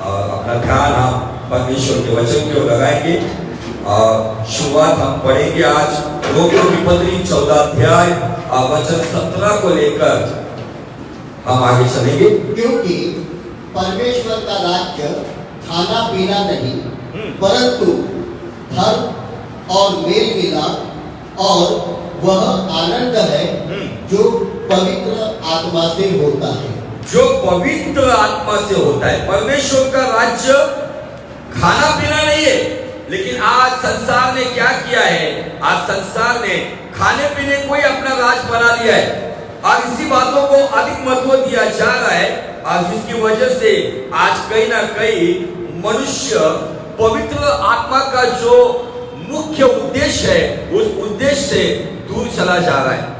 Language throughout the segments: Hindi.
अपना ध्यान हम परमेश्वर के वचन की ओर लगाएंगे। शुरुआत हम पढ़ेंगे आज रोमियो की पत्री 14 अध्याय वचन 17 को लेकर हम आगे चलेंगे। क्योंकि परमेश्वर का राज्य खाना पीना नहीं परंतु धर्म और मेल मिलाप और वह आनंद है जो पवित्र आत्मा से होता है। जो पवित्र आत्मा से होता है। परमेश्वर का राज्य खाना पीना नहीं है, लेकिन आज संसार ने क्या किया है? आज संसार ने खाने पीने को ही अपना राज बना लिया है और इसी बातों को अधिक महत्व दिया जा रहा है, और जिसकी वजह से आज कहीं ना कहीं मनुष्य पवित्र आत्मा का जो मुख्य उद्देश्य है उस उद्देश्य से दूर चला जा रहा है।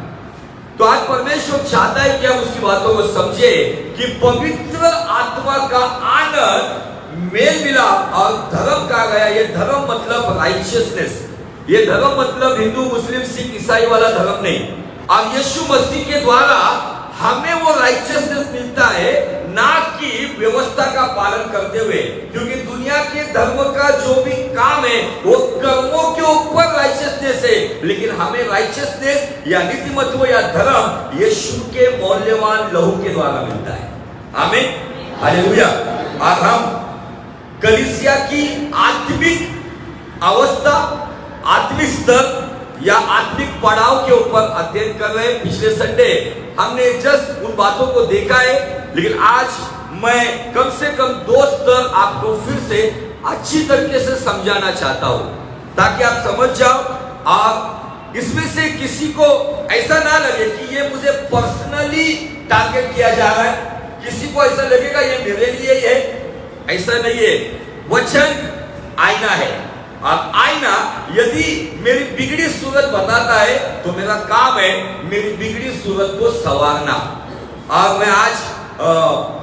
तो आज परमेश्वर चाहता है कि हम उसकी बातों को समझे कि पवित्र आत्मा का आनंद मेल मिलाप और धर्म कहा गया। ये धर्म मतलब राइचियसनेस, ये धर्म मतलब हिंदू मुस्लिम सिख ईसाई वाला धर्म नहीं। अब यीशु मसीह के द्वारा हमें वो राइचियसनेस मिलता है, ना कि व्यवस्था का पालन करते हुए, क्योंकि दुनिया के धर्म का जो भी काम है वो कर्मों के ऊपर राइचियसनेस है, लेकिन हमें राइचियसनेस या नीतिमत्व या धर्म यीशु के मौल्यवान लहू के द्वारा मिलता है। आमीन, हालेलुया। और हम कलीसिया की आत्मिक अवस्था, आत्मिक स्तर या आत्मिक पड़ाव के ऊपर अध्ययन कर रहे हैं। पिछले संडे हमने जस्ट उन बातों को देखा है, लेकिन आज मैं कम से कम 2 स्तर आपको फिर से अच्छी तरीके से समझाना चाहता हूं, ताकि आप समझ जाओ और इसमें से किसी को ऐसा ना लगे कि ये मुझे पर्सनली टारगेट किया जा रहा है, किसी को ऐसा लगेगा ये मेरे लिए ही है। ऐसा नहीं है। वचन आईना है, और आईना यदि मेरी बिगड़ी सूरत बताता है तो मेरा काम है मेरी बिगड़ी सूरत को संवारना। और मैं आज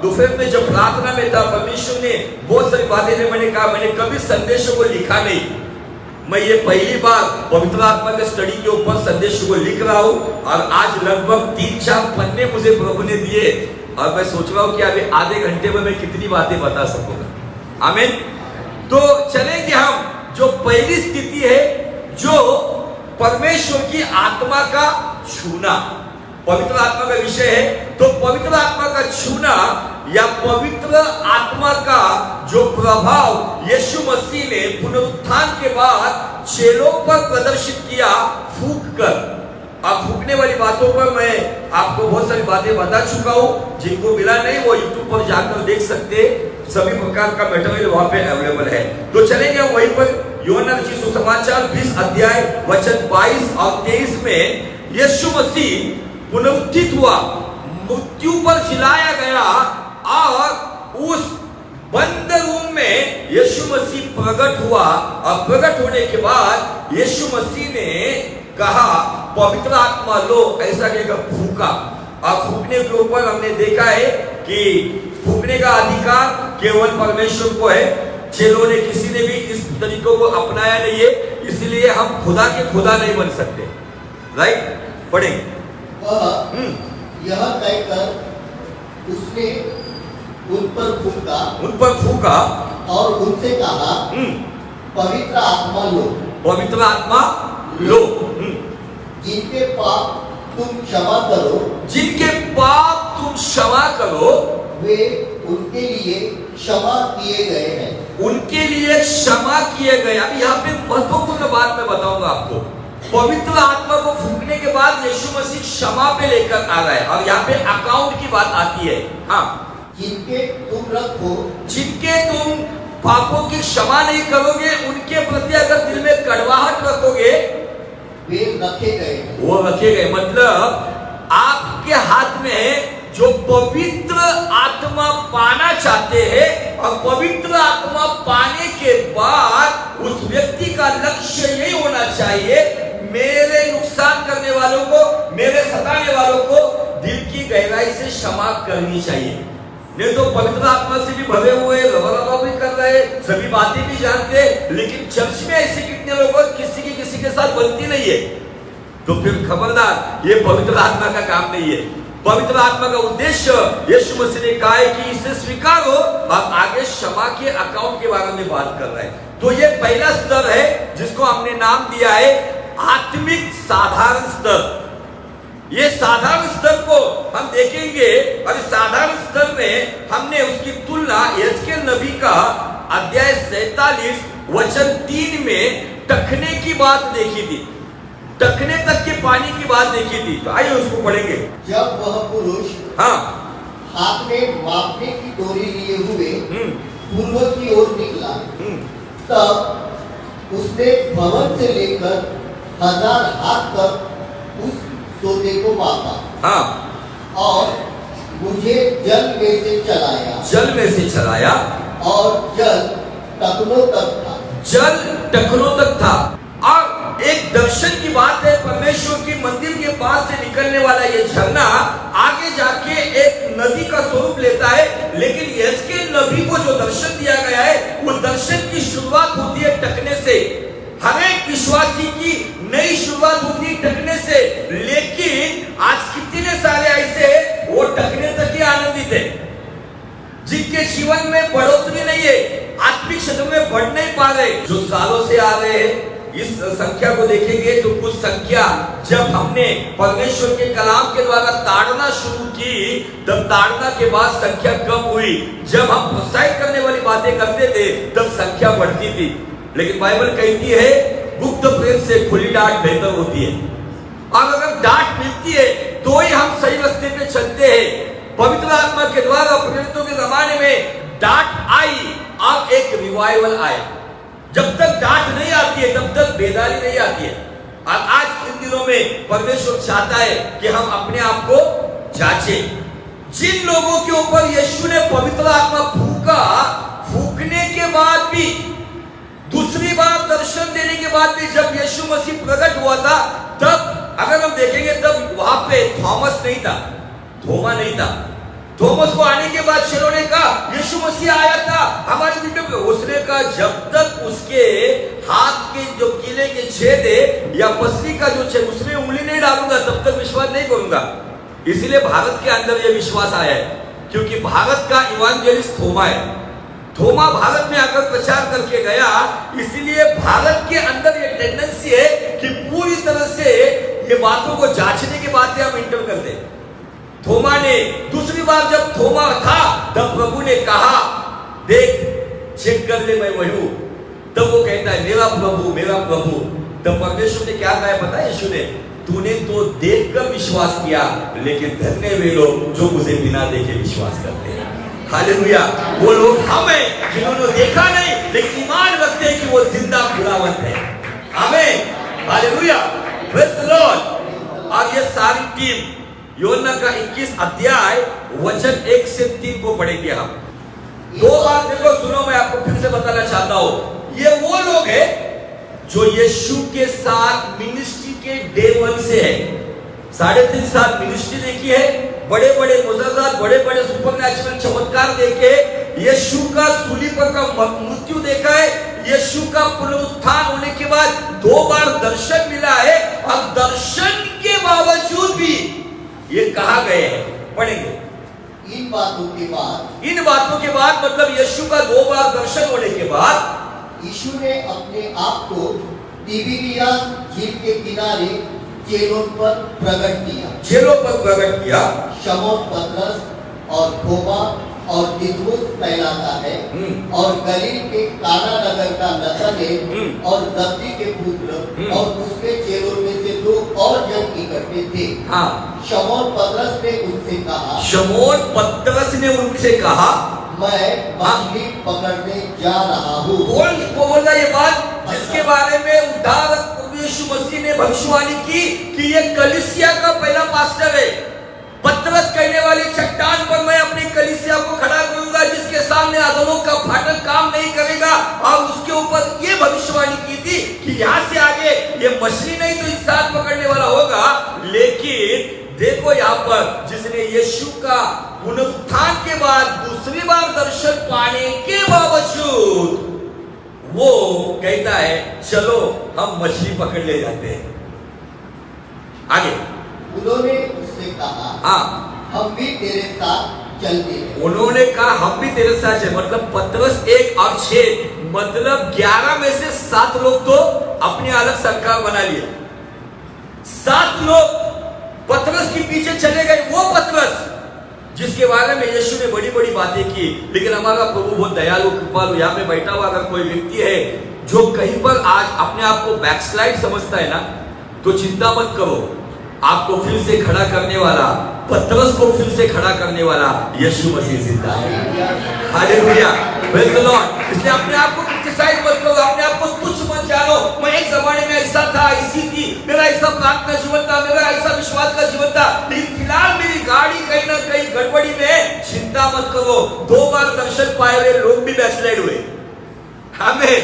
दोपहर में जब प्रार्थना में था, परमेश्वर ने बहुत सारी बातें थे। मैंने कहा मैंने कभी संदेशों को लिखा नहीं, मैं ये पहली बार पवित्र आत्मा के स्टडी के ऊपर संदेशों को लिख रहा हूँ, और आज लगभग 3-4 पन्ने मुझे प्रभु ने दिए, और मैं सोच रहा हूँ कि अभी आधे घंटे में मैं कितनी बातें बता सकूंगा। आमीन। तो चलेंगे हम जो पहली स्थिति है, जो परमेश्वर की आत्मा का छूना, पवित्र आत्मा का विषय है। तो पवित्र आत्मा का छूना या पवित्र आत्मा का जो प्रभाव यीशु मसीह ने पुनरुत्थान के बाद चेलों पर प्रदर्शित किया फूंक कर। अब फूंकने वाली बातों पर मैं आपको बहुत सारी बातें बता चुका हूं, जिनको मिला नहीं वो यूट्यूब पर जाकर देख सकते, सभी प्रकार का मटेरियल वहां पे अवेलेबल है। तो चलेंगे वहीं पर यूहन्ना रचित सुसमाचार 20 अध्याय वचन 22 और 23 में यीशु मसीह पुनरुत्थित हुआ, मृत्यु पर जिलाया गया, और उस बंद रूम में यीशु मसीह प्रकट हुआ, और प्रकट होने के बाद यीशु मसीह ने कहा पवित्र आत्मा लो, ऐसा कहकर फूंका। और फूंकने के ऊपर हमने देखा है कि फूंकने का अधिकार केवल परमेश्वर को है। चेलों ने किसी ने भी इस तरीकों को अपनाया नहीं है, इसलिए हम खुदा के खुदा नहीं बन सकते। राइट, पढ़ेंगे। वह यह कहकर उसने उन पर फूंका और उनसे कहा पवित्र आत्मा लो, पवित्र आत्मा लो, जिनके पाप तुम क्षमा करो, जिनके पाप तुम क्षमा करो, वे उनके लिए क्षमा किए गए हैं, उनके लिए क्षमा किए गए। अब यहाँ पे महत्वपूर्ण बात मैं बताऊंगा आपको। पवित्र आत्मा को फूंकने के बाद यीशु मसीह क्षमा पे लेकर आ रहा है, और यहाँ पे अकाउंट की बात आती है। हाँ, जिनके तुम रखो, जिनके तुम पापों की क्षमा नहीं करोगे, उनके प्रति अगर दिल में कड़वाहट रखोगे, वे रखे गए, वो रखे गए। मतलब आपके हाथ में जो पवित्र आत्मा पाना चाहते हैं, और पवित्र आत्मा पाने के बाद उस व्यक्ति का लक्ष्य यही होना चाहिए, मेरे नुकसान करने वालों को, मेरे सताने वालों को दिल की गहराई से क्षमा करनी चाहिए। नहीं तो पवित्र आत्मा से भी भरे हुए, रवा भी कर रहे, सभी बातें भी जानते, लेकिन चर्च में ऐसे कितने लोग किसी के साथ बनती नहीं है, तो फिर खबरदार, ये पवित्र आत्मा का काम नहीं है। पवित्र आत्मा का उद्देश्य यीशु मसीह ने कहा है कि इसे स्वीकारो। अब आगे क्षमा के अकाउंट के बारे में बात कर रहे हैं। तो ये पहला स्तर है जिसको हमने नाम दिया है आत्मिक साधारण स्तर। ये साधारण स्तर को हम देखेंगे और इस साधारण स्तर में हमने उसकी तुलना यहेजकेल नबी का अध्याय 47 वचन 3 में टखने की बात देखी थी, टखने तक के पानी की बात देखी थी। तो आइए उसको पढ़ेंगे। जब वह पुरुष हाँ हाथ में मापने की डोरी लिए हुए पूर्व की ओर निकला, तब उसने भवन से लेकर 1000 हाथ तक उस सोते को मापा। हाँ, और मुझे जल में से चलाया, जल में से चलाया और जल टखनों तक था, जल टखनों तक था। और एक दर्शन की बात है, परमेश्वर की मंदिर के पास से निकलने वाला ये झरना आगे जाके एक नदी का स्वरूप लेता है। लेकिन यहेजकेल नबी को जो दर्शन दिया गया है, वो दर्शन की शुरुआत होती है टखने से। हर एक विश्वासी की नई शुरुआत होती है टखने से। लेकिन आज कितने सारे ऐसे वो टखने तक ही आनंदित है, जिनके जीवन में बढ़ोतरी नहीं है, आत्मिक क्षेत्र में बढ़ नहीं पा रहे, जो सालों से आ रहे हैं। इस संख्या को देखेंगे तो कुछ संख्या जब हमने परमेश्वर के कलाम के द्वारा ताड़ना शुरू की, तब ताड़ना के बाद संख्या कम हुई। जब हम प्रोत्साहित करने वाली बातें करते थे, तब संख्या बढ़ती थी। लेकिन बाइबल कहती है गुप्त प्रेम से खुली डांट बेहतर होती है। और अगर डांट मिलती है तो ही हम सही रास्ते पे चलते हैं। पवित्र आत्मा के द्वारा प्रेरितों के जमाने में डांट आई, अब एक रिवाइवल आया। जब तक डांट नहीं आती है तब तक बेदारी नहीं आती है। और आज इन दिनों में परमेश्वर चाहता है कि हम अपने आप को जांचें। जिन लोगों के ऊपर यीशु ने पवित्र आत्मा फूका, फूकने के बाद भी, दूसरी बार दर्शन देने के बाद भी, जब यीशु मसीह प्रकट हुआ था, तब अगर हम देखेंगे तब वहां पे थॉमस नहीं था, थोमा नहीं था। थॉमस को आने के बाद चेलों ने कहा यीशु मसीह आया था हमारे बीच में। उसने कहा जब तक उसके हाथ के जो कीले के छेद है या पसली का जो छेद, उसमें उंगली नहीं डालूंगा तब तक विश्वास नहीं करूंगा। इसलिए भारत के अंदर यह विश्वास आया है, क्योंकि भारत का इवांजेलिस्ट थोमा है। थोमा भारत में आकर प्रचार करके गया, इसलिए भारत के अंदर ये टेंडेंसी है कि पूरी तरह से ये बातों को जांचने के बाद हम इंटर करते। थोमा ने दूसरी बार जब थोमा था, तब प्रभु ने कहा देख चेक कर ले मैं वही हूं। तब वो कहता है मेरा प्रभु मेरा प्रभु। तब परमेश्वर ने क्या कहा पता है यीशु ने, तूने तो देखकर विश्वास किया, लेकिन धन्य वे लोग जो मुझे बिना देखे विश्वास करते हैं। हालेलुया। वो लोग हम हैं जिन्होंने देखा नहीं लेकिन ईमान रखते हैं कि वो जिंदा खुदावंत है। आमीन, हालेलुया, प्रेज़ द लॉर्ड। और ये सारी टीम यूहन्ना का 21 अध्याय वचन 1 से 3 को पढ़ेंगे हम। दो बार देखो, सुनो, मैं आपको फिर से बताना चाहता हूं। ये वो लोग हैं जो यीशु के साथ मिनिस्ट्री के डे 1 से है। 3.5 साल मिनिस्ट्री देखी है, बड़े बड़े मुजज़्ज़ात, बड़े बड़े सुपरनैचुरल चमत्कार देखे, यीशु का सूली पर का मृत्यु देखा है, यीशु का पुनरुत्थान होने के बाद 2 बार दर्शन मिला है। और दर्शन के बावजूद भी ये कहा गए हैं, पढ़ेंगे। इन बातों के बाद मतलब यीशु का 2 बार दर्शन होने के बाद यीशु ने अपने आप को तिबिरियास झील के किनारे चेलों पर प्रकट किया। शमौन पतरस और थोमा और दिदुमुस कहलाता है, और गलील के काना नगर का नतनेल और जब्दी के पुत्र और उसके चेलों में से 2 और जन इकट्ठे थे। हाँ। शमौन पतरस ने उनसे कहा मैं मछली पकड़ने जा रहा हूँ। कौन बोल रहा ये बात, जिसके बारे में उद्धारक यीशु मसीह ने भविष्यवाणी की कि ये कलीसिया का पहला पास्टर है। पतरस कहने वाली चट्टान पर मैं अपनी कलीसिया को खड़ा करूंगा, जिसके सामने अधोलोक का फाटक काम नहीं करेगा। और उसके ऊपर ये भविष्यवाणी की थी कि यहाँ से आगे ये मछली नहीं तो इंसान पकड़ने वाला होगा। लेकिन देखो यहाँ पर, जिसने यीशु का पुनरुत्थान के बाद दूसरी बार दर्शन पाने के बावजूद वो कहता है चलो हम मछली पकड़ ले जाते हैं। आगे उन्होंने उससे कहा, हाँ, हम भी तेरे साथ चलते हैं। उन्होंने कहा हम भी तेरे साथ चले, मतलब पतरस 1 और 6, मतलब 11 में से 7 लोग तो अपनी अलग सरकार बना लिए। 7 लोग पतरस के पीछे चले गए। वो पतरस जिसके बारे में यीशु ने बड़ी बड़ी बातें की। लेकिन हमारा प्रभु बहुत दयालु कृपालु, यहाँ पे बैठा हुआ अगर कोई व्यक्ति है जो कहीं पर आज अपने आप को बैकस्लाइड समझता है ना, तो चिंता मत करो, आपको फिर से खड़ा करने वाला, पतरस को फिर से खड़ा करने वाला यीशु मसीह जिंदा है। Hallelujah, praise the Lord. इसलिए अपने आप को क्रिटिसाइज मत करो, अपने आप को तुच्छ मत जानो। मैं एक जमाने में ऐसा था, ऐसी थी, मेरा ऐसा प्रार्थना जीवन था, मेरा ऐसा विश्वास का जीवन था, लेकिन फिलहाल मेरी गाड़ी कहीं ना कहीं गड़बड़ी में। चिंता मत करो, 2 बार दर्शन पाए हुए लोग भी बैकस्लाइड हुए। हमें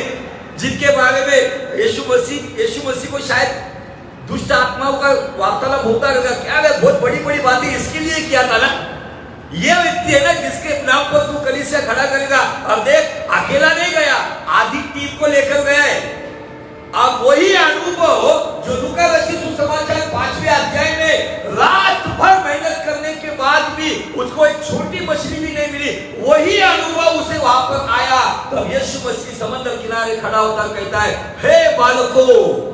जिनके बारे में यीशु मसीह को शायद दुष्ट आत्माओं का वार्तालाप होता रहेगा, क्या वे बहुत बड़ी बड़ी बातें इसके लिए किया था ना। ये व्यक्ति है ना जिसके नाम पर तू कलीसिया खड़ा करेगा। और देख, अकेला नहीं गया, आधी टीम को लेकर गया है। अब वही अनुभव जो लूका रचित सुसमाचार 5वें अध्याय में रात भर मेहनत करने के बाद भी उसको एक छोटी मछली भी नहीं मिली, वही अनुभव उसे वहां पर आया। तब यीशु मसीह समुद्र किनारे खड़ा होता कहता है, हे बालकों,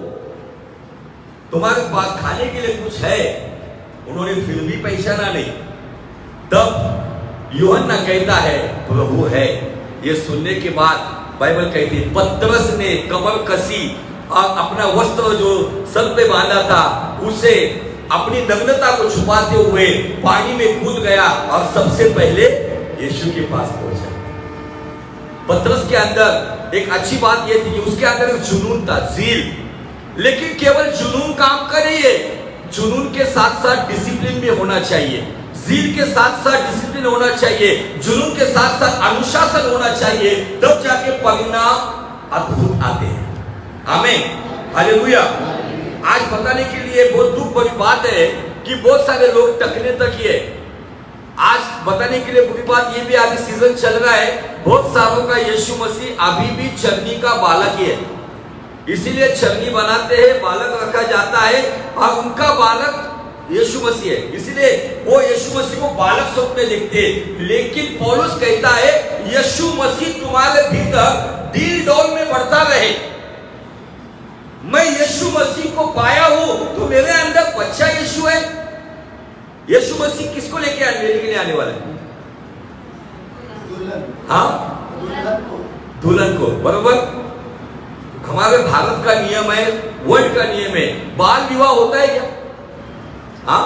तुम्हारे पास खाने के लिए कुछ है? उन्होंने फिर भी पहचाना नहीं। तब यूहन्ना कहता है, प्रभु है। ये सुनने के बाद बाइबल कहती है पतरस ने कमर कसी और अपना वस्त्र जो सर पे बांधा था उसे अपनी नग्नता को छुपाते हुए पानी में कूद गया और सबसे पहले यीशु के पास पहुंचा। पतरस के अंदर एक अच्छी बात यह थी कि उसके अंदर एक जुनून था, जील। लेकिन केवल जुनून काम का नहीं है, जुनून के साथ साथ डिसिप्लिन भी होना चाहिए, जील के साथ साथ डिसिप्लिन होना चाहिए, जुनून के साथ साथ अनुशासन होना चाहिए, तब जाके परिणाम अद्भुत आते हैं। आमीन, हालेलुया। आज बताने के लिए बहुत दुख भरी बात है कि बहुत सारे लोग टकने तक ही है। आज बताने के लिए बुरी बात यह भी, अभी सीजन चल रहा है, बहुत सारों का यीशु मसीह अभी भी चरनी का बालक ही है, इसीलिए चरनी बनाते हैं, बालक रखा जाता है और उनका बालक यीशु मसीह है, इसीलिए वो यीशु मसीह को बालक स्वरूप में देखते हैं। लेकिन पौलुस कहता है यीशु मसीह तुम्हारे भीतर डील डॉल में बढ़ता रहे। मैं यीशु मसीह को पाया हूं तो मेरे अंदर बच्चा यीशु है। यीशु मसीह किसको लेके आने वाला है? हाँ, दुल्हन को, बरोबर। हमारे भारत का नियम है, वर्ल्ड का नियम है, बाल विवाह होता है क्या? हाँ,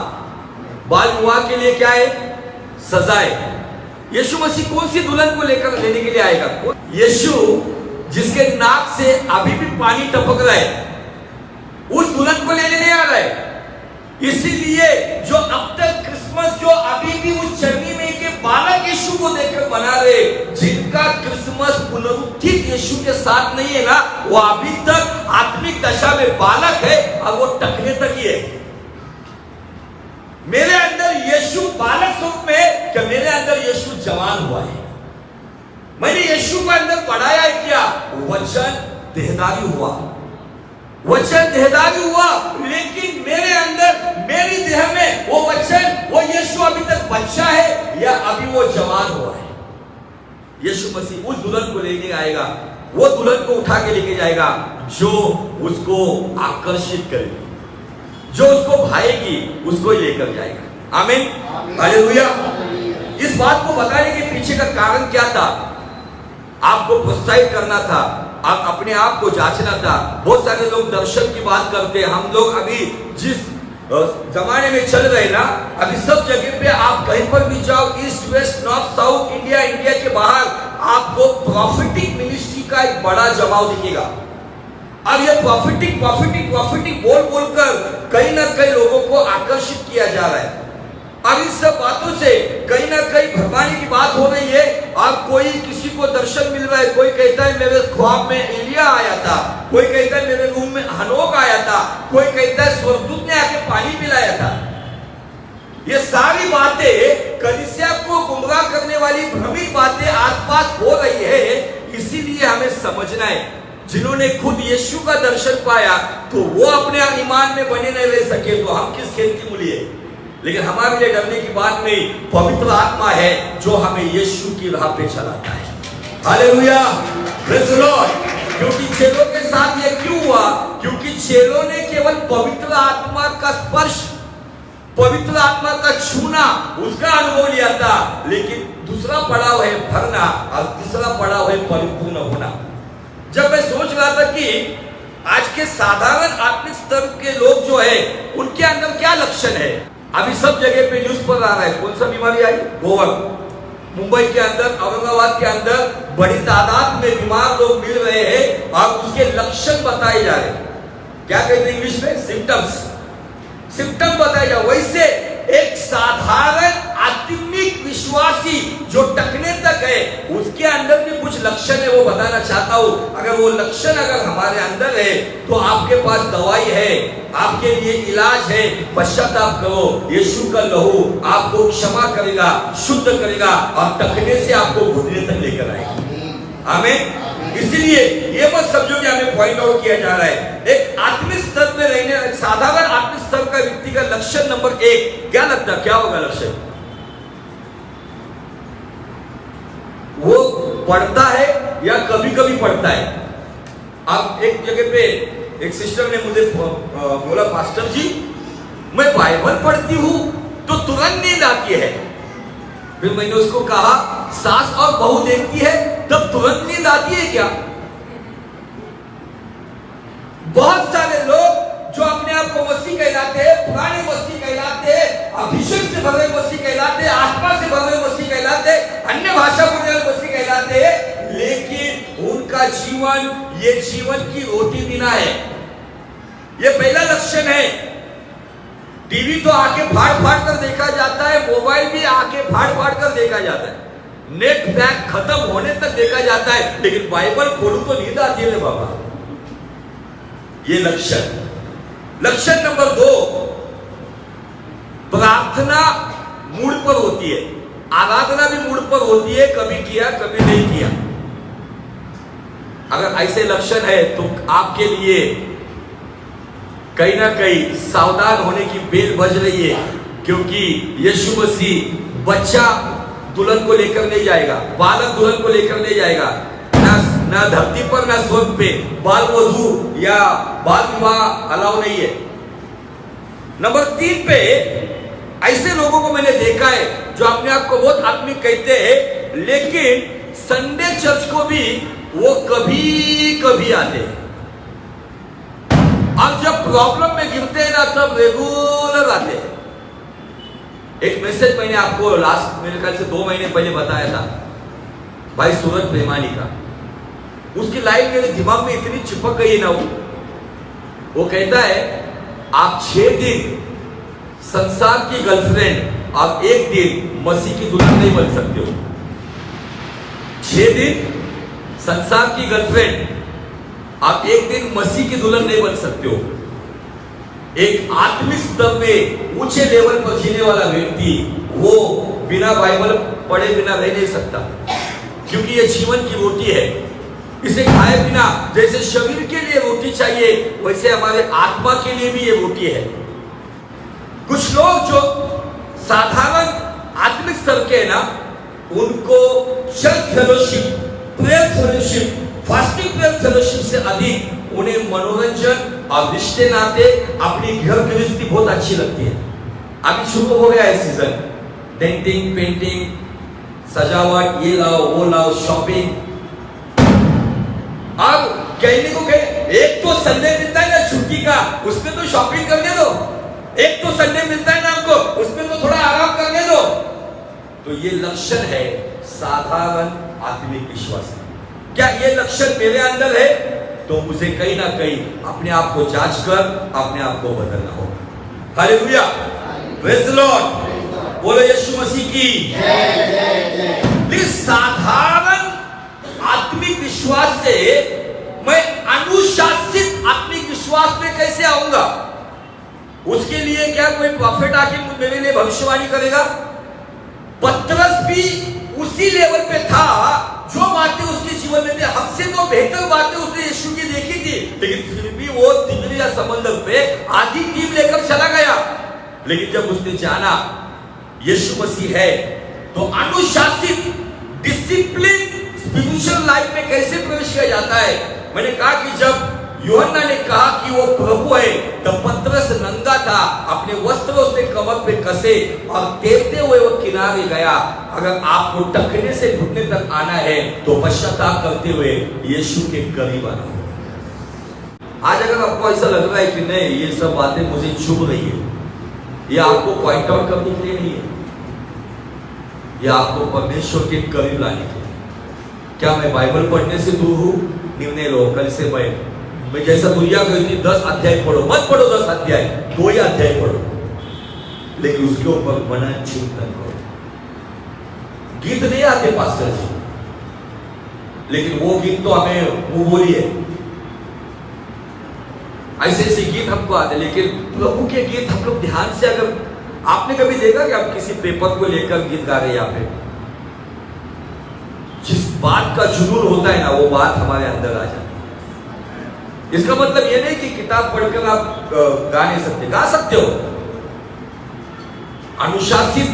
बाल विवाह के लिए क्या है? सजा है। यीशु मसीह कौन सी दुल्हन को लेकर लेने के लिए आएगा? यीशु जिसके नाक से अभी भी पानी टपक रहा है, उस दुल्हन को लेने नहीं आ रहा है। इसीलिए जो अब तक क्रिसमस जो अभी भी उस चरनी में के बालक यीशु को देखकर बना रहे, जिनका क्रिसमस पुनरुत्थित यीशु के साथ नहीं है ना, वो अभी तक आत्मिक दशा में बालक है और वो टकने तक ही है। मेरे अंदर यीशु बालक स्वरूप में, क्या मेरे अंदर यीशु जवान हुआ है? मैंने यीशु को अंदर बढ़ाया है क्या? वचन देहधारी हुआ, वचन देहधारी हुआ, लेकिन मेरे अंदर, मेरी देह में वो वचन, वो यीशु अभी तक बच्चा है या अभी वो जवान हुआ है? यीशु मसीह उस दुल्हन को लेके आएगा, वो दुल्हन को उठा के लेके जाएगा जो उसको आकर्षित करेगी, जो उसको भाएगी, उसको ही लेकर जाएगा। आमीन, हालेलुया। इस बात को बताने के पीछे का कारण क्या था? आपको प्रोत्साहित करना था, आप अपने आप को जांचना था। बहुत सारे लोग दर्शन की बात करते हैं। हम लोग अभी जिस जमाने में चल रहे ना, अभी सब जगह पे आप कहीं पर भी जाओ, east west north south India, India के बाहर, आपको प्रॉफिटिक मिनिस्ट्री का एक बड़ा जमाव दिखेगा। अब ये प्रॉफिटिक बोल बोलकर कहीं ना कहीं लोगों को आकर्षित किया जा रहा है। अब इस सब बातों से कहीं ना कहीं भरमाने की बात हो रही है। अब कोई किसी को दर्शन मिल रहा है, कोई कहता है मेरे ख्वाब में एलिया आया था, कोई कहता है मेरे रूम में हनोक आया था, कोई कहता है स्वर्गदूत ने आके पानी पिलाया था। ये सारी बातें कलीसिया को गुमराह करने वाली भ्रमित बातें आसपास हो रही है। इसीलिए हमें समझना है, जिन्होंने खुद यीशु का दर्शन पाया तो वो अपने ईमान में बने नहीं रह सके तो हम किस खेत की मूली है। लेकिन हमारे लिए डरने की बात नहीं, पवित्र आत्मा है जो हमें यीशु की राह पे चलाता है। Hallelujah, praise the Lord. क्योंकि चेलों के साथ ये क्यों हुआ? क्योंकि चेलों ने केवल पवित्र आत्मा का स्पर्श, पवित्र आत्मा का छूना, उसका अनुभव लिया था, लेकिन दूसरा पड़ाव है भरना और तीसरा पड़ाव है परिपूर्ण होना। जब मैं सोच रहा था कि आज के साधारण आत्मिक स्तर के लोग जो है उनके अंदर क्या लक्षण है, अभी सब जगह पे न्यूज पर आ रहा है, कौन सा बीमारी आई? गोवर। मुंबई के अंदर, औरंगाबाद के अंदर बड़ी तादाद में बीमार लोग मिल रहे हैं और उसके लक्षण बताए जा रहे हैं। क्या कहते हैं इंग्लिश में? सिम्टम्स। सिम्टम बताए जा। वैसे एक साधारण आत्मिक विश्वासी जो टकने तक है उसके अंदर भी कुछ लक्षण है, वो बताना चाहता हूं। अगर वो लक्षण अगर हमारे अंदर है तो आपके पास दवाई है, आपके लिए इलाज है। पश्चाताप करो, यीशु का लहू आपको क्षमा करेगा, शुद्ध करेगा और टकने से आपको घुटने तक लेकर आएगा। आमीन। इसलिए ये मत समझो कि हमें पॉइंट आउट किया जा रहा है। एक आत्मिक स्तर में रहने, साधारण आत्मिक स्तर का व्यक्ति का लक्षण नंबर 1 क्या लगता है, क्या होगा लक्षण? वो पढ़ता है या कभी कभी पढ़ता है। अब एक जगह पे एक सिस्टर ने मुझे बोला, पास्टर जी मैं बाइबल पढ़ती हूं तो तुरंत नींद आती है। फिर मैंने उसको कहा, सास और बहू देखती है तब तुरंत नींद आती है क्या? बहुत सारे लोग जो अपने आप को मसीह कहलाते हैं, पुराने मसीह कहलाते हैं, अभिषेक से भरे मसीह कहलाते हैं, आत्मा से भरे मसीह कहलाते हैं, अन्य भाषा बोलने वाले मसीह कहलाते हैं, लेकिन उनका जीवन ये जीवन की रोटी बिना है। ये पहला लक्षण है। टीवी तो आके फाड़ फाड़ कर देखा जाता है, मोबाइल भी आके फाड़ फाड़ कर देखा जाता है, नेट पैक खत्म होने तक देखा जाता है, लेकिन बाइबल खोलूं तो नींद आती है बाबा। ये लक्षण। लक्षण नंबर 2, प्रार्थना मूड पर होती है, आराधना भी मूड पर होती है, कभी किया कभी नहीं किया। अगर ऐसे लक्षण है तो आपके लिए कहीं ना कहीं सावधान होने की बेल बज रही है, क्योंकि यीशु मसीह बच्चा दुल्हन को लेकर नहीं जाएगा, बालक दुल्हन को लेकर नहीं जाएगा। ना धरती पर ना स्वर्ग पे बाल वधू या बाल विवाह अलाउ नहीं है। नंबर 3 पे ऐसे लोगों को मैंने देखा है जो अपने आप को बहुत आत्मिक कहते हैं, लेकिन संडे चर्च को भी वो कभी कभी आते हैं, और जब प्रॉब्लम में गिरते हैं ना तब रेगुलर आते हैं। एक मैसेज मैंने आपको लास्ट मेरे ख्याल से 2 महीने पहले बताया था, भाई सूरज प्रेमानी का। उसकी लाइफ मेरे दिमाग में इतनी चिपक गई ना, वो कहता है आप 6 दिन संसार की गर्लफ्रेंड, आप 1 दिन मसीह की दुल्हन नहीं बन सकते हो। 6 दिन संसार की गर्लफ्रेंड, आप 1 दिन मसीह की दुल्हन नहीं बन सकते हो। एक आत्मिक स्तर में ऊंचे लेवल पर जीने वाला व्यक्ति वो बिना बाइबल पढ़े बिना रह नहीं सकता, क्योंकि ये जीवन की रोटी है। इसे खाए बिना जैसे शरीर के लिए रोटी चाहिए, वैसे हमारे आत्मा के लिए भी ये रोटी है। कुछ लोग जो साधारण आत्मिक स्तर के हैं ना, उनको church fellowship, prayer fellowship, fasting prayer fellowship से अधिक उन्हें मनोरंजन और रिश्ते नाते, अपनी घर गृहस्थी बहुत अच्छी लगती है। अभी शुरू हो गया है सीजन, डेंटिंग, पेंटिंग, सजावट, ये लाओ वो लाओ, शॉपिंग। अब कहने को कहे, एक तो संडे मिलता है ना छुट्टी का, उसमें तो शॉपिंग करने दो। एक तो संडे मिलता है ना हमको, उसमें तो थोड़ा आराम करने दो। तो ये लक्षण है साधारण आत्मिक विश्वास। क्या ये लक्षण मेरे अंदर है? तो मुझे कहीं ना कहीं अपने आप को जांच कर अपने आप को बदलना होगा। हालेलुया, प्रेज़ द लॉर्ड, बोलो यीशु मसीह की जय। इस साधारण आत्मिक विश्वास से मैं अनुशासित आत्मिक विश्वास में कैसे आऊंगा? उसके लिए क्या कोई प्रॉफिट आके मेरे लिए भविष्यवाणी करेगा? पतरस भी उसी लेवल पे था जो बातें उसके जीवन में थी, हमसे तो बेहतर बातें उसने यीशु की देखी थी, लेकिन फिर भी वो तिगड़ी या समंदर पे आधी टीम लेकर चला गया। लेकिन जब उसने जाना यीशु मसीह है, तो अनुशासित डिसिप्लिन स्पिरिचुअल लाइफ में कैसे प्रवेश किया जाता है। मैंने कहा कि जब यूहन्ना ने कहा कि वो प्रभु है, तब पतरस नंगा था, अपने वस्त्र उसने कमर पे कसे और तैरते हुए वो किनारे गया। अगर आपको टकने से घुटने तक आना है तो पश्चाताप करते हुए यीशु के करीब आना होगा। आज अगर आपको ऐसा लग रहा है कि नहीं, ये सब बातें मुझे चुभ रही है, ये आपको पॉइंट आउट करने के लिए नहीं है, ये आपको परमेश्वर के करीब लाने के लिए। क्या मैं बाइबल पढ़ने से दूर हूं? निर्णय लो, कल से मैं जैसा दुनिया गई थी 10 अध्याय पढ़ो, मत पढ़ो 10 अध्याय, 2 ही अध्याय पढ़ो, लेकिन उसके ऊपर मनन चिंतन करो। गीत नहीं आते पास्टर जी, लेकिन वो गीत तो हमें मुंह बोली है, ऐसे ऐसे गीत हमको आते, लेकिन प्रभु के गीत हम लोग ध्यान से, अगर आपने कभी देखा कि आप किसी पेपर को लेकर गीत गा रहे हैं, यहाँ पे जिस बात का जुनून होता है ना, वो बात हमारे अंदर आ जाती है। इसका मतलब ये नहीं कि किताब पढ़कर आप गा नहीं सकते, गा सकते हो। अनुशासित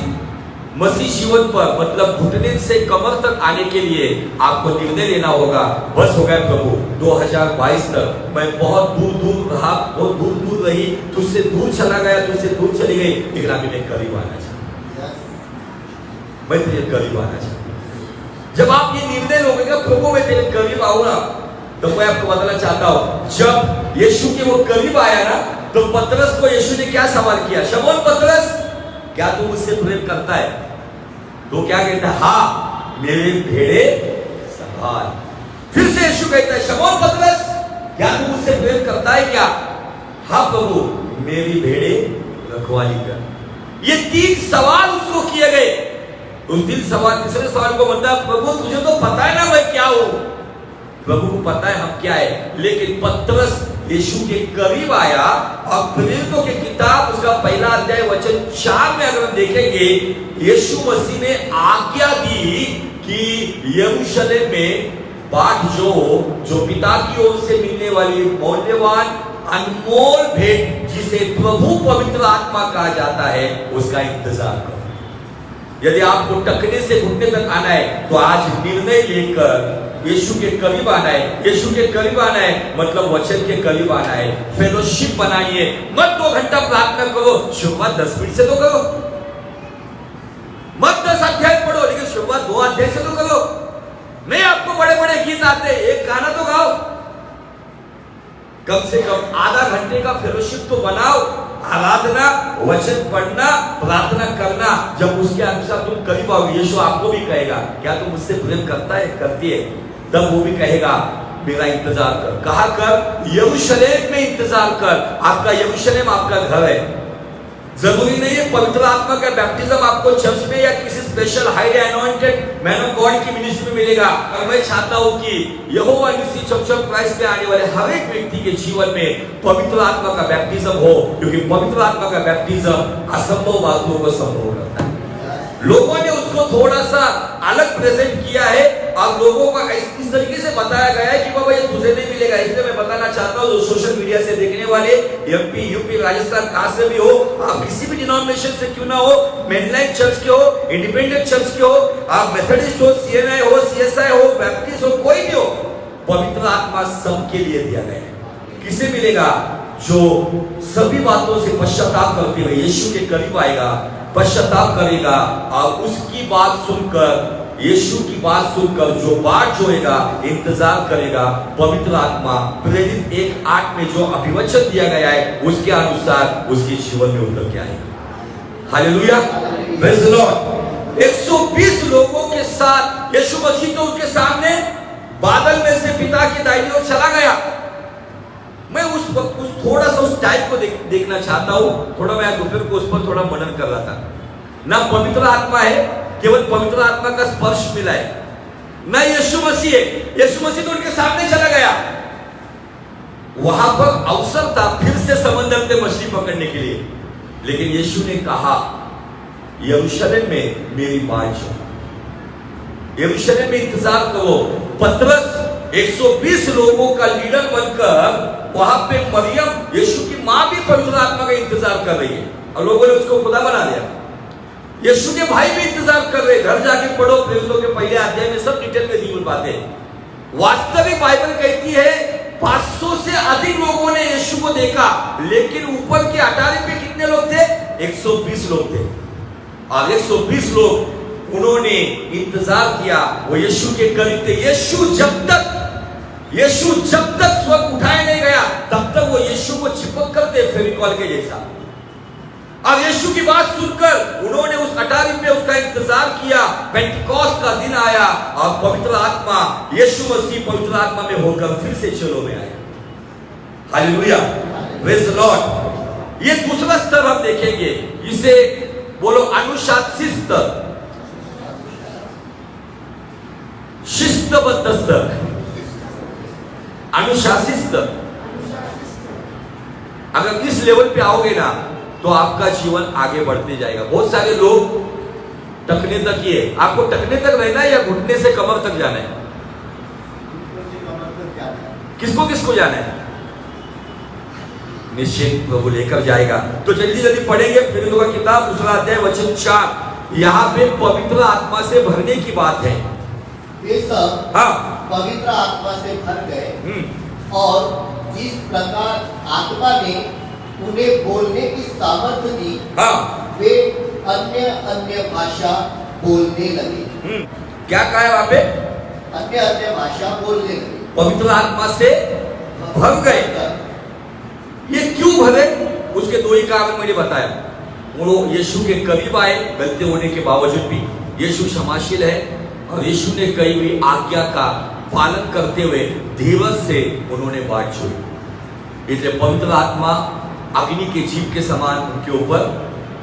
मसीह जीवन पर, मतलब घुटने से कमर तक आने के लिए आपको निर्णय लेना होगा। बस हो गया प्रभु, 2022 तक मैं बहुत दूर दूर रहा, बहुत दूर दूर रही, तुझसे दूर चला गया, तुझसे दूर चली गई, लेकिन अभी मैं करीब आना चाहता हूं, मैं तेरे करीब आना चाहता हूं। जब आप ये निर्णय लोगे कि प्रभु मैं तेरे करीब आऊं ना, तो मैं आपको बताना चाहता हूं, जब यीशु के वो करीब आया ना, तो पतरस को यीशु ने क्या सवाल किया? शमौन पतरस, क्या तू मुझसे प्रेम करता है? तो क्या कहता है? हाँ, मेरे भेड़े संभाल। फिर से यीशु कहता है, शमौन पतरस, क्या तू मुझसे प्रेम करता है क्या? हाँ प्रभु, मेरी भेड़े रखवाली कर। ये 3 सवाल उसको किए गए। उस तीसरे सवाल को बोलता है, प्रभु तुझे तो पता है ना मैं क्या हूं। प्रभु को पता है हम क्या है, लेकिन पतरस यीशु के करीब आया, और प्रेरितों की किताब उसका 1 अध्याय वचन 4 में अगर हम देखेंगे, यीशु मसीह ने आज्ञा दी कि यरूशलेम में बाट जो पिता की ओर से मिलने वाली मौल्यवान अनमोल भेंट, जिसे प्रभु पवित्र आत्मा कहा जाता है, उसका इंतजार करो। यदि आपको टकने से घुटने तक आना है, तो आज निर्णय लेकर यीशु के करीब आना है। यीशु के करीब आना है मतलब वचन के करीब आना है। फेलोशिप बनाइए, मत 2 घंटा प्रार्थना करो, शुरुआत 10 मिनट से तो करो। मत 10 अध्याय पढ़ो, लेकिन शुरुआत 2 अध्याय से तो करो। नहीं आपको बड़े बड़े गीत आते, एक गाना तो गाओ। कम से कम आधा घंटे का फेलोशिप तो बनाओ। आराधना, वचन पढ़ना, प्रार्थना करना, जब उसके अनुसार तुम करीब आओगे, यीशु आपको भी कहेगा, क्या तुम मुझसे प्रेम करता है, करती है? तब वो भी कहेगा, मेरा इंतजार कर। कहा कर? यरूशलेम में इंतजार कर। आपका यरूशलेम आपका घर है। जरूरी नहीं है पवित्र आत्मा का बैप्टिज्म आपको चर्च में या किसी special highly anointed man of God की मिनिस्ट्री में मिलेगा। और मैं चाहता हूं कि यहोवा निसी चर्च ऑफ क्राइस्ट में आने वाले हर एक व्यक्ति के जीवन में पवित्र आत्मा का बैप्टिज्म हो, क्योंकि पवित्र आत्मा का बैप्टिज्म असंभव बातों को संभव करता है। लोगों ने उसको थोड़ा सा अलग प्रेजेंट किया है, और लोगों को इस तरीके से बताया गया है कि बाबा ये तुझे नहीं मिलेगा। इसलिए मैं बताना चाहता हूँ, जो सोशल मीडिया से देखने वाले एमपी, यूपी, राजस्थान कहां से भी हो, आप किसी भी डिनोमिनेशन से क्यों ना हो, मेनलाइन चर्च के हो, इंडिपेंडेंट चर्च के हो, आप मेथोडिस्ट हो, सीएनआई हो, सीएसआई हो, बैप्टिस्ट हो, कोई भी हो, पवित्र आत्मा सबके लिए दिया गया है। किसे मिलेगा? जो सभी बातों से पश्चाताप करते हुए यीशु के करीब आएगा, पश्चाताप करेगा, और उसकी बात सुनकर, यीशु की बात सुनकर जो बाट जोएगा, इंतजार करेगा, पवित्र आत्मा प्रेरित 1:8 में जो अभिवचन दिया गया है, उसके अनुसार उसके जीवन में उतर के आएगा। Hallelujah, praise the Lord. 120 लोगों के साथ यीशु मसीह तो उनके सामने बादल में से पिता की दाहिनी ओर चला गया। मैं उस थोड़ा सा उस टाइप को देखना चाहता हूं। थोड़ा मैं दोपहर को उस पर थोड़ा मनन कर रहा था। ना पवित्र आत्मा है, केवल पवित्र आत्मा का स्पर्श मिला है, ना यीशु मसीह है। यीशु मसीह तो उनके सामने चला गया। वहां पर अवसर था फिर से समंदर में मछली पकड़ने के लिए, लेकिन यीशु ने कहा, यरूशलेम में मेरी बाट जो। यरूशलेम में इंतजार करो। पतरस 120 लोगों का लीडर बनकर वहां पे मरियम यीशु की मां भी पवित्र आत्मा का इंतजार कर रही है और लोगों ने उसको खुदा बना दिया। यीशु के भाई भी इंतजार कर रहे। घर जाके पढ़ो प्रेरितों के पहले अध्याय में सब डिटेल में दी हुई बातें। वास्तविक बाइबल कहती है 500 से अधिक लोगों ने यीशु को देखा, लेकिन ऊपर के अटारी पे कितने लोग थे? 120 लोग थे। और 120 लोग उन्होंने इंतजार किया, वो यीशु के करीब थे। यीशु जब तक स्वर्ग उठाया नहीं गया तब तक वो यीशु को चिपक कर थे फेविकॉल के जैसा। अब यीशु की बात सुनकर उन्होंने उस अटारी पे उसका इंतजार किया। पेंटिकॉस्ट का दिन आया और पवित्र आत्मा, यीशु मसीह पवित्र आत्मा में होकर फिर से चलो में आए। Hallelujah, praise the Lord. ये दूसरा स्तर हम देखेंगे, इसे बोलो अनुशासित स्तर, शिस्तबद्ध स्तर, अनुशासित स्तर। अगर इस लेवल पे आओगे ना तो आपका जीवन आगे बढ़ते जाएगा। बहुत सारे लोग टकने तक ही है। आपको टकने तक रहना है या घुटने से कमर तक जाना है? किसको किसको जाना है? निश्चित प्रभु लेकर जाएगा। तो जल्दी जल्दी पढ़ेंगे फिर लोगों की किताब दूसरा अध्याय वचन 4। यहाँ पे पवित्र आत्मा से भरने की बात है। वे सब हाँ पवित्र आत्मा से भर गए और जिस प्रकार आत्मा ने उन्हें बोलने की सामर्थ्य दी, हाँ वे अन्य अन्य भाषा बोलने लगे। क्या कहा है वहां पे? अन्य अन्य भाषा बोलने लगे। पवित्र आत्मा से भर गए। ये क्यों भरे? उसके दो ही कारण मैंने बताया। वो यीशु के करीब आए गलती होने के बावजूद भी। यीशु क्षमाशील है और यीशु ने कही हुई आज्ञा का पालन करते हुए धीरज से उन्होंने बात छोड़ी। इसलिए पवित्र आत्मा अग्नि के जीव के समान उनके ऊपर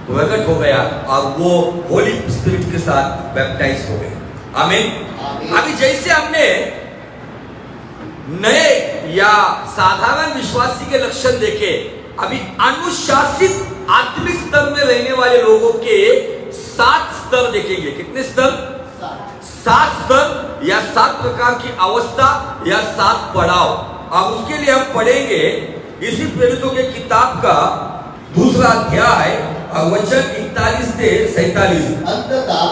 प्रकट हो गया और वो होली स्पिरिट के साथ बैप्टाइज हो गए। आमीन। अभी जैसे हमने नए या साधारण विश्वासी के लक्षण देखे, अभी अनुशासित आत्मिक स्तर में रहने वाले लोगों के 7 स्तर देखेंगे। कितने स्तर? 7 स्तर या 7 प्रकार की अवस्था या 7 पड़ाव। अब उसके लिए हम पढ़ेंगे इसी प्रेरितों के किताब का दूसरा अध्याय वचन 41 से 47। अंततः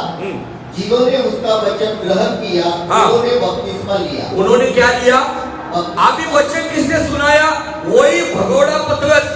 जिन्होंने उसका वचन ग्रहण किया, उन्होंने बपतिस्मा लिया। उन्होंने क्या लिया? अभी वचन किसने सुनाया? वही भगोड़ा पतरस,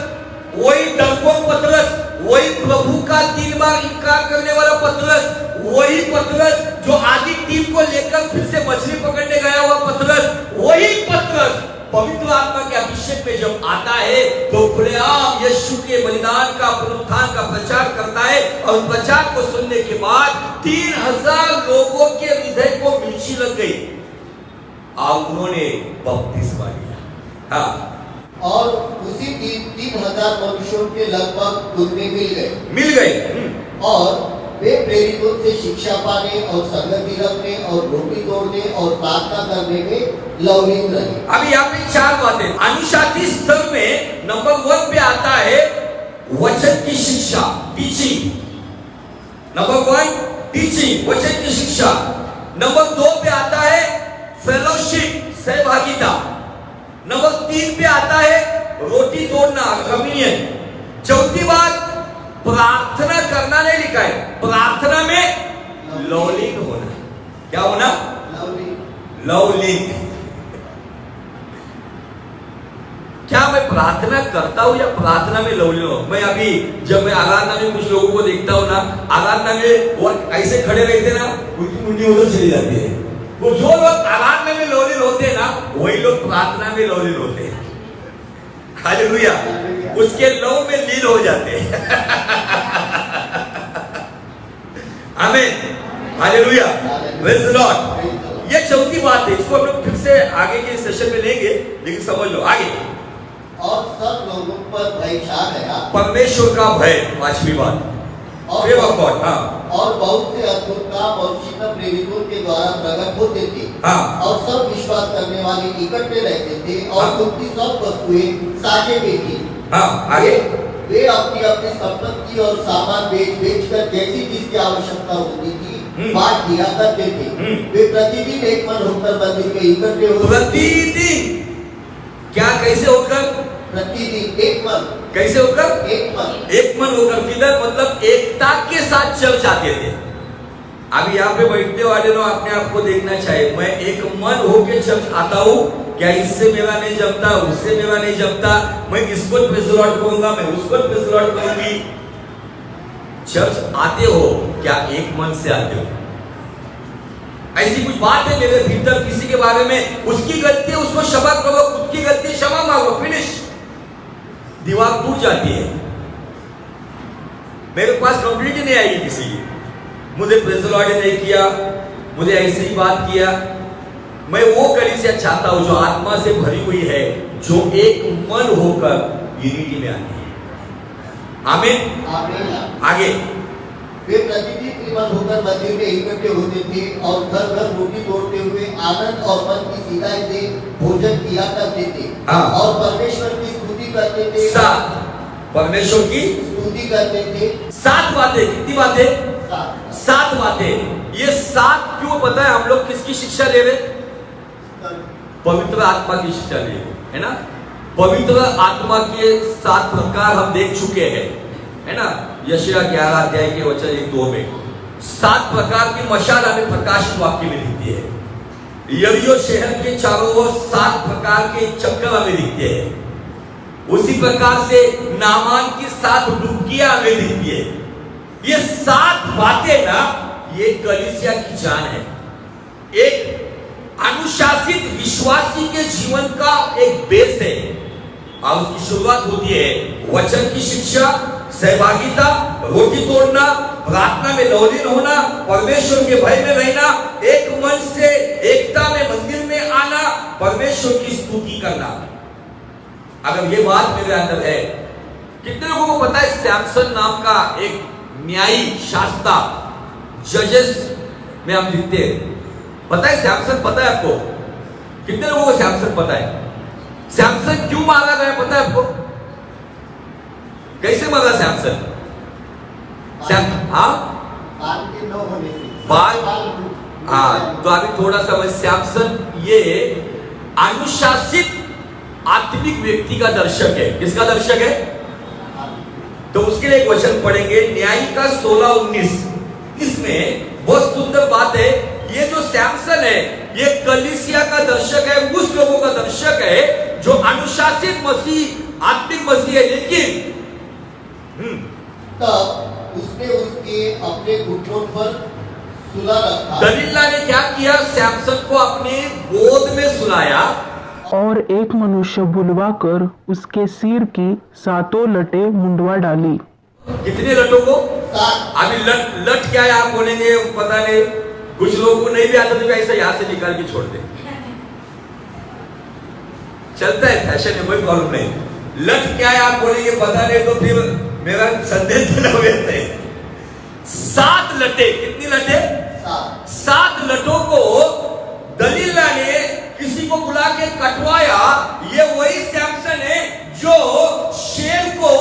वही डरपोक पतरस, वही प्रभु का 3 बार इनकार करने वाला पतरस, वही पतरस जो आदि टीम को लेकर फिर से मछली पकड़ने गया हुआ पतरस, वही पतरस पवित्र आत्मा के अभिषेक में जब आता है तो खुलेआम यीशु के बलिदान का पुनरुत्थान का प्रचार करता है। और प्रचार को सुनने के बाद 3000 लोगों के हृदय को मिर्ची लग गई और उन्होंने बपतिस्मा लिया। हाँ, और उसी 3000 मनुष्यों के लगभग उनमें मिल गए। और वे प्रेरितों से शिक्षा पाने और संगति रखने और रोटी तोड़ने और प्रार्थना करने में लवलीन रहे। अभी यहाँ पे 4 बातें। अनुशासित स्तर में नंबर 1 पे आता है वचन की शिक्षा, टीचिंग। नंबर 1 टीचिंग, वचन की शिक्षा। नंबर 2 पे आता है फेलोशिप, सहभागिता। नंबर 3 पे आता है रोटी तोड़ना, कम्युनियन। चौथी बात प्रार्थना करना नहीं लिखा है, प्रार्थना में लवलीन होना। क्या होना? लवलीन। क्या मैं प्रार्थना करता हूं या प्रार्थना में लवलीन हूं? मैं अभी जब मैं आराधना में कुछ लोगों को देखता हूं ना, आराधना में वो ऐसे खड़े रहते ना, उनकी मुंडी उधर चली जाती है। वो जो लोग आराधना में लवलीन होते हैं ना, वही लोग प्रार्थना में लवलीन होते हैं। हालेलुया, उसके लव में लीन हो जाते हैं। आमीन, हालेलुया, प्रेज द लॉर्ड। ये चौथी बात है, इसको हम लोग फिर से आगे के सेशन में लेंगे, लेकिन समझ लो आगे। और सब लोगों पर भय छा गया, परमेश्वर का भय, 5वीं बात। और हाँ, बहुत से अद्भुत काम और चिन्ह प्रेरितों के द्वारा प्रकट होते थे। हाँ, और सब विश्वास करने वाले इकट्ठे रहते थे और हाँ, उनकी सब वस्तुएं साझे में थी। हाँ, आगे वे अपनी अपनी संपत्ति और सामान बेच कर जैसी जिसकी आवश्यकता होती थी बांट दिया करते थे। वे प्रतिदिन एक मन होकर मंदिर में इकट्ठे होते थे। प्रतिदिन क्या, कैसे होकर? प्रतिदिन एक मन। कैसे होकर? एक मन। एक मन होकर, किधर? मतलब एकता के साथ चर्च आते थे। अभी यहाँ पे बैठने वाले लोग अपने आप को देखना चाहिए, मैं एक मन होके चर्च आता हूँ क्या? इससे मेरा नहीं जमता, उससे मेरा नहीं जमता, मैं इसको प्रेज़ द लॉर्ड कहूंगा, मैं उसको प्रेज़ द लॉर्ड कहूंगी। चर्च आते हो क्या एक मन से आते हो? ऐसी कुछ बात है मेरे भीतर किसी के बारे में, उसकी गलती है उसको क्षमा करो, खुद की गलती क्षमा मांगो, फिनिश, दीवार टूट जाती है। मेरे पास कंप्लीट नहीं आएगी किसी की, मुझे प्रेज़ द लॉर्ड नहीं किया, मुझे ऐसे ही बात किया। मैं वो कलीसिया चाहता हूं जो आत्मा से भरी हुई है, जो एक मन होकर यूनिटी में आती है। आमीन। आमीन। आगे, वे प्रतिदिन एक मन होकर मंदिर में इकट्ठे होते थे और घर घर रोटी तोड़ते हुए आनंद और मन की सीधाई से भोजन किया करते थे और परमेश्वर की स्तुति करते थे। सात, परमेश्वर की स्तुति करते थे। 7 बातें, कितनी बातें? 7 बातें। ये 7 क्यों? पता है हम लोग किसकी शिक्षा ले रहे? पवित्र आत्मा की शिक्षा ले रहे, है ना? पवित्र आत्मा के 7 प्रकार हम देख चुके हैं, है ना? यशायाह 11 अध्याय के वचन 1-2 में 7 प्रकार की मशाल हमें प्रकाशित वाक्य में दिखती है। यरीहो शहर के चारों ओर 7 प्रकार के चक्कर हमें दिखते हैं। उसी प्रकार से नामान की 7 डुबकियां हमें दिखती है। ये 7 बातें ना, ये कलीसिया की जान है। एक अनुशासित विश्वासी के जीवन का एक बेस है और उसकी शुरुआत होती है वचन की शिक्षा, सहभागिता, रोटी तोड़ना, प्रार्थना में लवलीन होना, परमेश्वर के भय में रहना, एक मन से एकता में मंदिर में आना, परमेश्वर की स्तुति करना। अगर ये बात मेरे अंदर है, कितने लोगों को पता है सैमसन नाम का एक न्यायी शास्त्रा जजेस में हम लिखते हैं, पता है सैमसन? पता है आपको? कितने लोगों को सैमसन पता है? सैमसन क्यों मारा गया पता है आपको? कैसे मारा सैमसन? हाँ, तो अभी थोड़ा सा सैमसन ये अनुशासित आत्मिक व्यक्ति का दर्शक है। किसका दर्शक है? तो उसके लिए एक वचन पढ़ेंगे, न्यायी का 16-19। इसमें बहुत सुंदर बात है। ये जो सैमसन है, ये कलीसिया का दर्शक है, उस लोगों का दर्शक है जो अनुशासित मसीह, आत्मिक मसीह है। लेकिन तब उसने उसके अपने घुटनों पर सुला रखा। दलीला ने क्या किया? सैमसन को अपने गोद में सुलाया और एक मनुष्य बुलवाकर उसके सिर की 7 लटें मुंडवा डाली। कितने लटों को? 7। अभी लट क्या है आप बोलेंगे, पता नहीं, कुछ लोगों को नहीं भी आता तो ऐसा यहाँ से निकाल के छोड़ दे, चलता है, फैशन है, कोई प्रॉब्लम नहीं। लट क्या है आप बोलेंगे, पता नहीं, तो फिर मेरा संदेश देना होता है। 7 लटे, कितनी लटे? 7 लटों को दलीला ने किसी को बुला के कटवाया। ये वही सैमसन है जो शेर को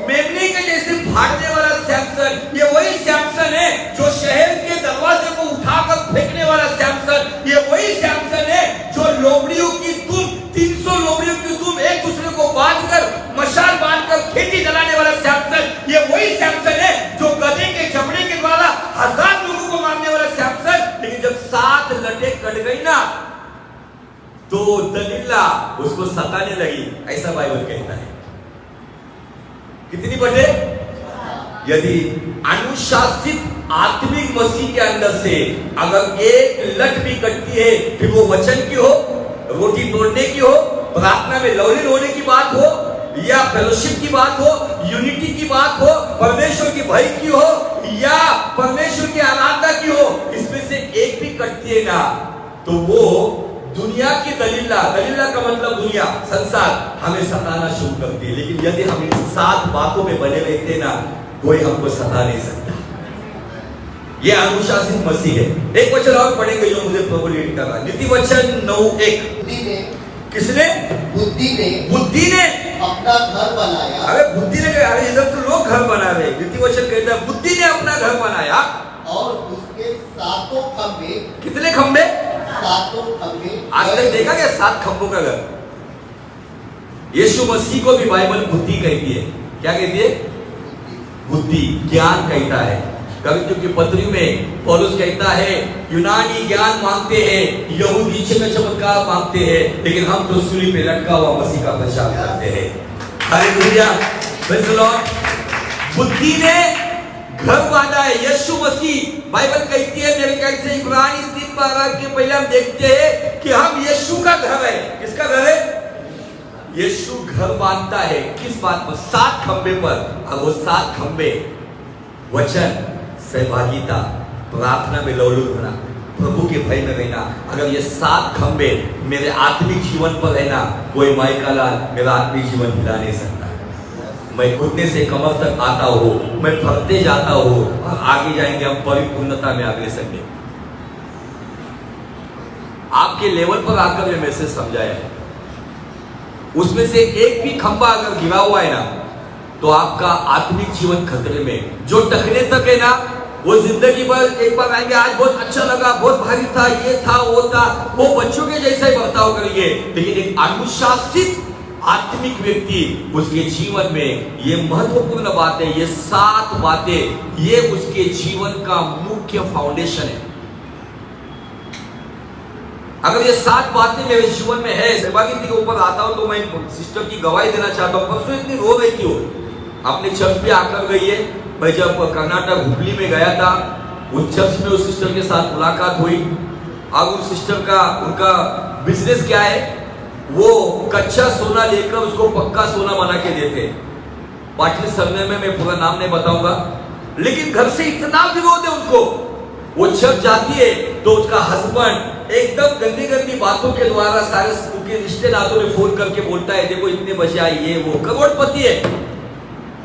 मेमने के जैसे फाड़ने वाला सैमसन, ये वही सैमसन है जो शहर के दरवाजे को उठाकर फेंकने वाला सैमसन, ये वही सैमसन है जो लोमड़ियों की धूम, 300 लोमड़ियों की धूम एक दूसरे को बांधकर, मशाल बांधकर खेती जलाने वाला सैमसन, ये वही सैमसन है जो गधे के चमड़े के द्वारा 1000 लोगों को मारने वाला सैमसन। लेकिन जब 7 लटे कट गई ना, तो दलीला उसको सताने लगी, ऐसा बाइबल कहता है। कितनी बटे? यदि अनुशासित आत्मिक मसीह के अंदर से अगर एक लट भी कटती है, फिर वो वचन की हो, रोटी तोड़ने की हो, प्रार्थना में लवलीन होने की बात हो, या फेलोशिप की बात हो, यूनिटी की बात हो, परमेश्वर की भय की हो, या परमेश्वर की आराधना की हो, इसमें से एक भी कटती है ना, तो वो दुनिया की दलीला का मतलब दुनिया, संसार, हमें सताना शुरू करती है। लेकिन यदि हम इन 7 बातों में बने रहते ना, कोई हमको सता नहीं सकता। ये अनुशासित मसीह है। एक वचन और पढ़ेंगे जो मुझे प्रभु ने कहा, नीति वचन 9:1। किसने? बुद्धि ने अपना घर बनाया। अरे बुद्धि ने, इधर तो लोग घर बना रहे, नीति वचन कहता है बुद्धि ने अपना घर बनाया और उसके सातों खंभे, कितने खंबे? सातों खंभे। आज तक देखा क्या 7 खंभों का घर? यीशु मसीह को भी बाइबल बुद्धि कहती है। क्या कहती है? बुद्धि, ज्ञान कहता है। कवित्व की पत्री में पौलुस कहता है यूनानी ज्ञान मांगते हैं, यहूदी चमत्कार मांगते हैं, लेकिन हम तो सूली पे लटका हुआ मसीह का प्रचार करते हैं। Hallelujah, praise the Lord. बुद्धि ने घर बांधा है, यीशु मसीह। बाइबल कहती है मेरे ख्याल से इब्रानी 3:12 के पहले हम देखते हैं कि हम यीशु का घर है। किसका घर है? यीशु घर बांधता है। किस बात पर? 7 खंबे पर। अब वो 7 खंबे वचन, सहभागिता, प्रार्थना में लौलूर होना, प्रभु के भय में रहना। अगर ये 7 खंबे मेरे आत्मिक जीवन पर है ना, कोई माइका लाल मेरा आत्मिक जीवन हिला नहीं सकता। मैं घुटने से कमर तक आता हूं, मैं बढ़ते जाता हूं और आगे जाएंगे हम परिपूर्णता में अगले संडे। आपके लेवल पर आकर मैं मैसेज समझाया है। उसमें से एक भी खंबा अगर गिरा हुआ है ना, तो आपका आत्मिक जीवन खतरे में। जो टकने तक है ना, वो जिंदगी भर एक बार आएंगे, आज बहुत अच्छा लगा, बहुत भारी था, ये था, वो था, वो बच्चों के जैसा ही बर्ताव करेंगे। लेकिन एक अनुशासित आत्मिक व्यक्ति, उसके जीवन में ये महत्वपूर्ण बात है, ये 7 बातें, ये उसके जीवन का मुख्य फाउंडेशन है। अगर ये 7 बातें मेरे जीवन में है, सहभागिता के ऊपर आता हूं, तो मैं सिस्टर की गवाही देना चाहता हूं। परसों इतनी रो रही थी, वो अपने चर्च पे आकर गई है। मैं जब कर्नाटक हुबली में गया था, उस चर्च में उस सिस्टर के साथ मुलाकात हुई। अब उस सिस्टर का, उनका बिजनेस क्या है, वो कच्चा सोना लेकर उसको पक्का सोना बना के देते। पाटिल समय में मैं पूरा नाम नहीं बताऊंगा, लेकिन घर से इतना विरोध है उनको। वो जब जाती है तो उसका हस्बैंड एकदम गंदी गंदी बातों के द्वारा सारे उनके रिश्तेदारों में फोन करके बोलता है देखो इतने बजे आई, ये वो, करोड़पति है।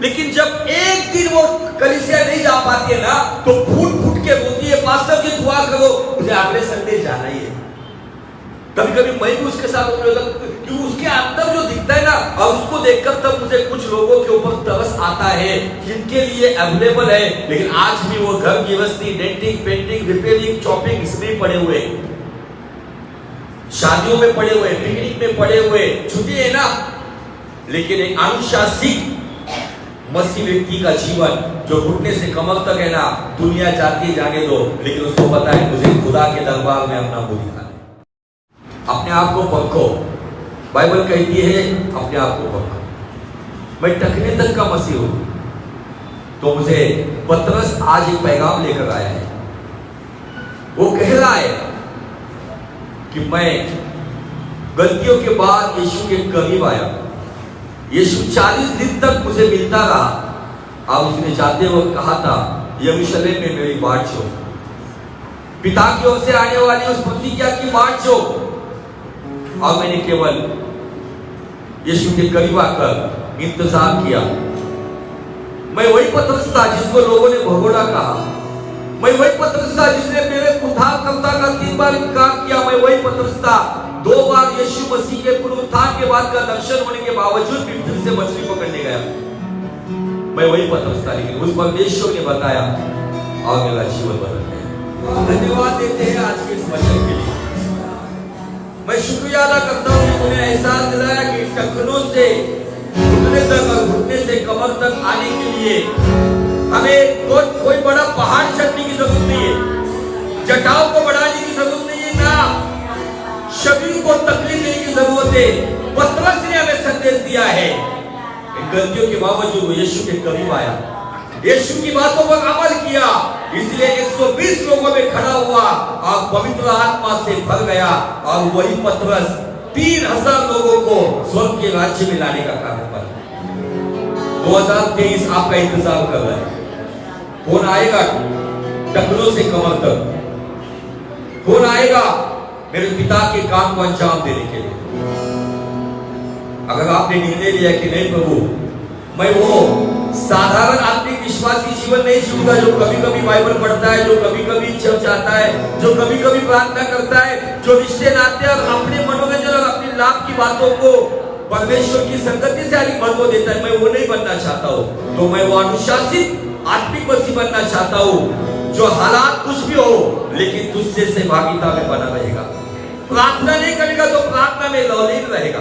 लेकिन जब एक दिन वो कलीसिया नहीं जा पाती है ना, तो फूट फूट के रोती है, पास्टर की दुआ करो, मुझे अगले संडे जाना ही है। कभी कभी मैं भी उसके साथ क्योंकि उसके अंदर जो दिखता है ना, और उसको देखकर तब मुझे कुछ लोगों के ऊपर तरस आता है जिनके लिए अवेलेबल है, लेकिन आज भी वो घर गृहस्थी, डेंटिंग, पेंटिंग, रिपेयरिंग, चॉपिंग, इसमें पड़े हुए, शादियों में पड़े हुए, पिकनिक में पड़े हुए, छुट्टी है ना। लेकिन एक अनुशासित मसीह व्यक्ति का जीवन जो घुटने से कमर तक है ना, दुनिया जाती जाने दो, लेकिन उसको पता है मुझे खुदा के दरबार में अपना मुंह दिखाना। अपने आप को परखो, बाइबल कहती है अपने आप को परखो। मैं टकने तक का मसीह हूं, तो मुझे पतरस आज एक पैगाम लेकर आया है। वो कह रहा है कि मैं गलतियों के बाद यीशु के करीब आया। यीशु 40 दिन तक मुझे मिलता रहा। अब उसने जाते वक्त कहा था यरूशलेम में मेरी बाट जो, पिता की ओर से आने वाली उस प्रतिज्ञा की बाट जो। और मैंने केवल यीशु के करीब आकर इंतजार किया। मैं वही पतरस था जिसको लोगों ने भगोड़ा कहा। मैं वही पतरस था जिसने मेरे उद्धारकर्ता का 3 बार इनकार किया। मैं वही पतरस था 2 बार यीशु मसीह के पुनरुत्थान के बाद का दर्शन होने के बावजूद भी फिर से मछली पकड़ने गया। मैं वही पतरस था, लेकिन उस परमेश्वर ने बताया और मेरा जीवन बदल गया। धन्यवाद देते हैं आज के इस वचन के लिए। मैं शुक्रिया अदा करता हूँ कि उन्हें एहसास दिलाया कि टखनों से घुटने तक और घुटने से कमर तक आने के लिए हमें कोई बड़ा पहाड़ चढ़ने की जरूरत नहीं है, जटाओं को बढ़ाने की जरूरत नहीं है, ना शरीर को तकलीफ देने की जरूरत है। पतरस ने हमें संदेश दिया है, इन गलतियों के बावजूद वो यीशु के करीब आया, यीशु की बातों पर अमल किया, इसलिए 120 लोगों में खड़ा हुआ और पवित्र आत्मा से भर गया। और वही पतरस 3000 लोगों को स्वर्ग के राज्य में लाने का कार्य बना। 2023 आपका इंतजार कर रहा है। कौन आएगा टखनों से कमर तक? कौन आएगा मेरे पिता के काम को अंजाम देने के लिए? अगर आपने निर्णय लिया कि नहीं प्रभु, मैं वो साधारण आत्मिक विश्वासी जीवन नहीं जीऊंगा जो कभी कभी बाइबल पढ़ता है, जो कभी कभी चर्च आता है, जो कभी कभी प्रार्थना करता है, जो रिश्ते नाते और अपने मनोरंजन और अपने लाभ की बातों को परमेश्वर की संगति से अधिक महत्व देता है, मैं वो नहीं बनना चाहता हूँ। तो मैं वो अनुशासित आत्मिक मसीह बनना चाहता हूँ जो हालात कुछ भी हो, लेकिन तुझसे से भागीदार में बना रहेगा। प्रार्थना नहीं करेगा तो प्रार्थना में लवलीन रहेगा।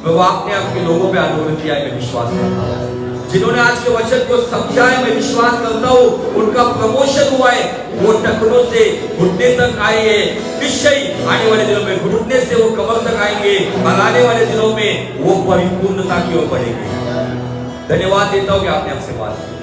प्रभु आपने आपके लोगों पे अनुग्रह किया है, मैं विश्वास करता हूँ। जिन्होंने आज के वचन को समझा है, मैं विश्वास करता हूँ उनका प्रमोशन हुआ है। वो टखनों से घुटने तक आए हैं, निश्चय आने वाले दिनों में घुटने से वो कमर तक आएंगे और आने वाले दिनों में वो परिपूर्णता की ओर बढ़ेंगे। धन्यवाद देता हूँ कि आपने हमसे बात की।